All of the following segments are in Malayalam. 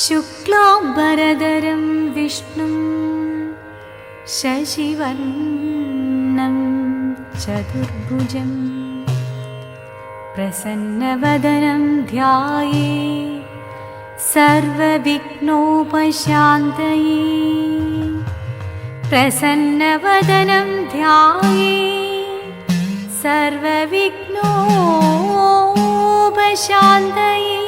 शुक्लाम्बरधरं विष्णुं शशिवर्णं चतुर्भुजं प्रसन्नवदनं ध्यायेत् सर्वविघ्नोपशान्तये। प्रसन्नवदनं ध्यायेत् सर्वविघ्नोपशान्तये।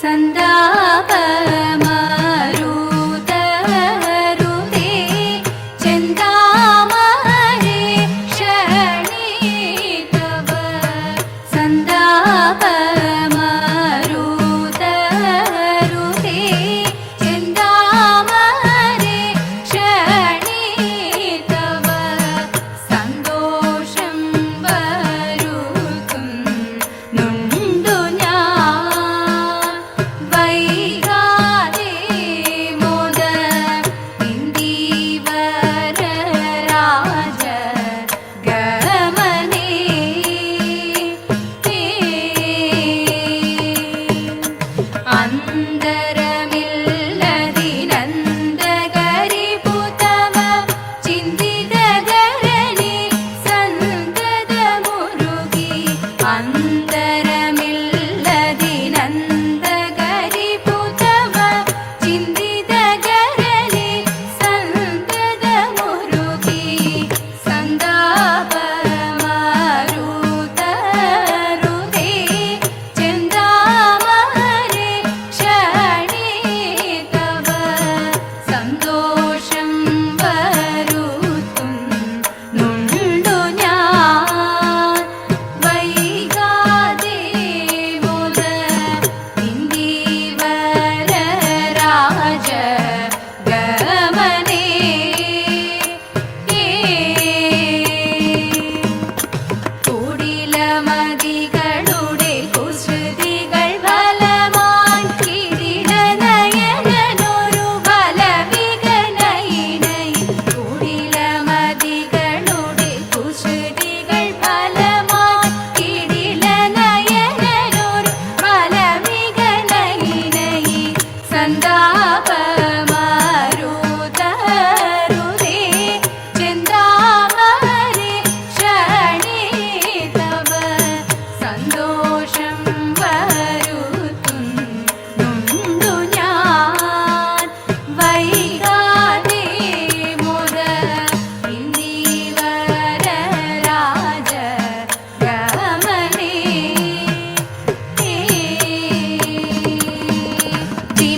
സന്താപമരുതരുതേ ചിന്താമഹരേ ക്ഷണിതവ സന്താപമരുതരുതേ ചിന്താമഹരേ ക്ഷണിതവ സന്തോഷം വരുത്തും നുണ്ടു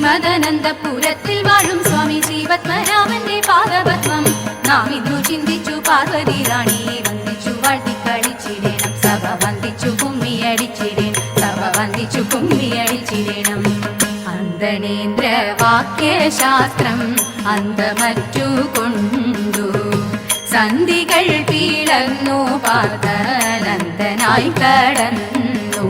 മദനന്ദപുരത്തിൽ വാഴും സ്വാമി ശ്രീപത്മനാഭന്റെ പാദപത്മം നാം ഇന്നു ചിന്തിച്ചു. പാർവതി റാണിയെ വന്ദിച്ചു വാഴ്ത്തിക്കളിച്ചിടേണം, സഭ വന്ദിച്ചു കുമ്മിയടിച്ചിടേണം, സഭ വന്ദിച്ചു കുമ്മിയടിച്ചിടേണം. അന്തണേന്ദ്ര വാക്യശാസ്ത്രം അന്തമറ്റു കൊണ്ടു സന്ധികൾ പിളർന്നു പാർത്തനന്ദനായി കടന്നു.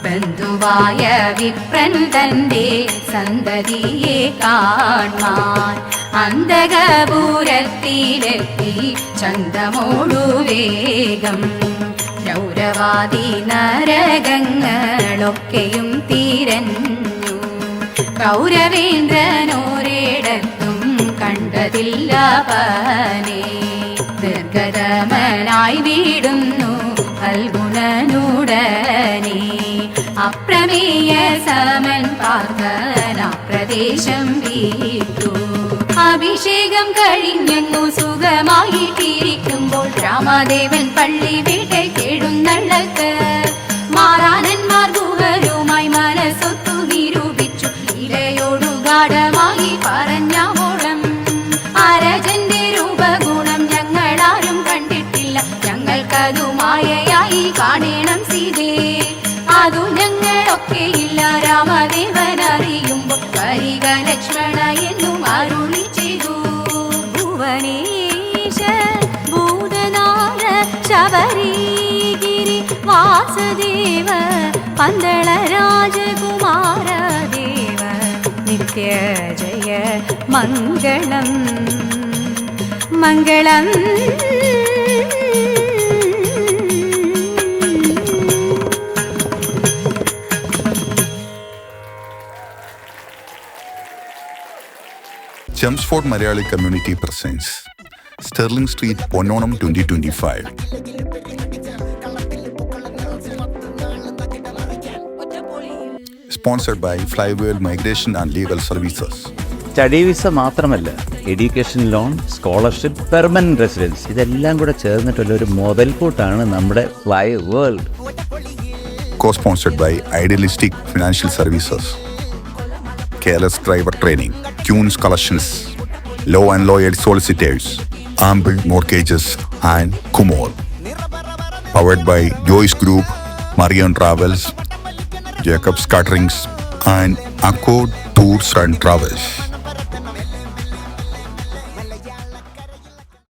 ബന്ധുവായ വിപ്രൻ തന്റെ സന്തതിയെ കാണാൻ അന്തകപുരത്തിലെത്തി ചന്തമോടു വേഗം. രൗരവാദി നരകങ്ങളൊക്കെയും തിരഞ്ഞു, കൗരവേന്ദ്രനോരിടത്തും കണ്ടതില്ല പനെ. നിർഗതമനായി വീടുന്നു ഫൽഗുണനുടനെ, അപ്രമേയ സമൻ പാർത്തന പ്രദേശം വീട്ടു. അഭിഷേകം കഴിഞ്ഞെങ്ങു സുഖമായിട്ടിരിക്കുമ്പോൾ രാമദേവൻ പള്ളി വീട്ടേക്കെഴുന്നള്ളത്ത്. മാറാനന്മാർ ഗുഹരുമായി മനസ്സൊത്തു നിരൂപിച്ചു, ലീലയോടു ഗാഢമായി പറഞ്ഞ മോളം. അരജന്റെ രൂപഗുണം ഞങ്ങളാരും കണ്ടിട്ടില്ല, ഞങ്ങൾക്കതു മായയായി കാണണം സീതേ. അതു ഞങ്ങളൊക്കെയില്ല രാമദേവൻ അറിയുമ്പോൾ വരിക ലക്ഷ്മണ എന്നും അരുളി ചെയ്തു. ഭുവനേശ ഭൂതനാഥ ശബരിഗിരി വാസുദേവ പന്തള രാജകുമാരദേവ നിത്യ ജയ മംഗളം മംഗളം. Chelmsford Malayali Community presents Sterling Street, Ponnonam 2025. Sponsored by Flywheel Migration and Legal Services. Study visa മാത്രമല്ല, education loan, scholarship, permanent residence, ഇതെല്ലാം കൂടെ ചേർന്നിട്ടുള്ള ഒരു മുതൽക്കൂട്ടാണ് നമ്മുടെ Fly World. Co-sponsored by Idealistic Financial Services, Careless Driver Training, Tunes Collections, Law and Lawyer Solicitors, Amble Mortgages and Kumor. Powered by Joyce Group, Marion Travels, Jacobs Caterings and Accord Tours and Travels.